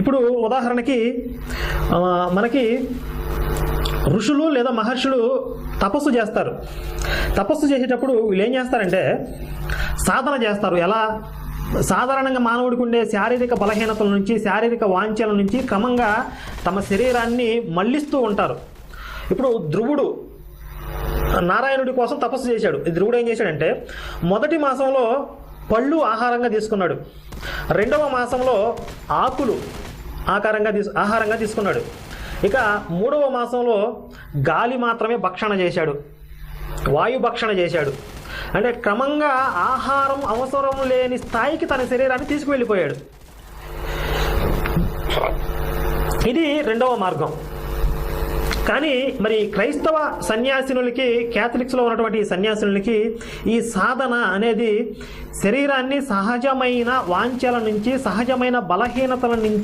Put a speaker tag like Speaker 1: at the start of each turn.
Speaker 1: ఇప్పుడు ఉదాహరణకి మనకి ఋషులు లేదా మహర్షులు తపస్సు చేస్తారు. తపస్సు చేసేటప్పుడు వీళ్ళు ఏం చేస్తారంటే సాధన చేస్తారు. ఎలా? సాధారణంగా మానవుడికి ఉండే శారీరక బలహీనతల నుంచి, శారీరక వాంఛల నుంచి క్రమంగా తమ శరీరాన్ని మళ్లిస్తూ ఉంటారు. ఇప్పుడు ధ్రువుడు నారాయణుడి కోసం తపస్సు చేశాడు. ధ్రువుడు ఏం చేశాడంటే మొదటి మాసంలో పళ్ళు ఆహారంగా తీసుకున్నాడు, రెండవ మాసంలో ఆకులు ఆహారంగా తీసుకున్నాడు, ఇక మూడవ మాసంలో గాలి మాత్రమే భక్షణ చేశాడు, వాయు భక్షణ చేశాడు. అంటే క్రమంగా ఆహారం అవసరం లేని స్థాయికి తన శరీరాన్ని తీసుకువెళ్ళిపోయాడు. ఇది రెండవ మార్గం. కానీ మరి క్రైస్తవ సన్యాసినులకి, క్యాథలిక్స్లో ఉన్నటువంటి సన్యాసినులకి ఈ సాధన అనేది శరీరాన్ని సహజమైన వాంఛల నుంచి, సహజమైన బలహీనతల నుంచి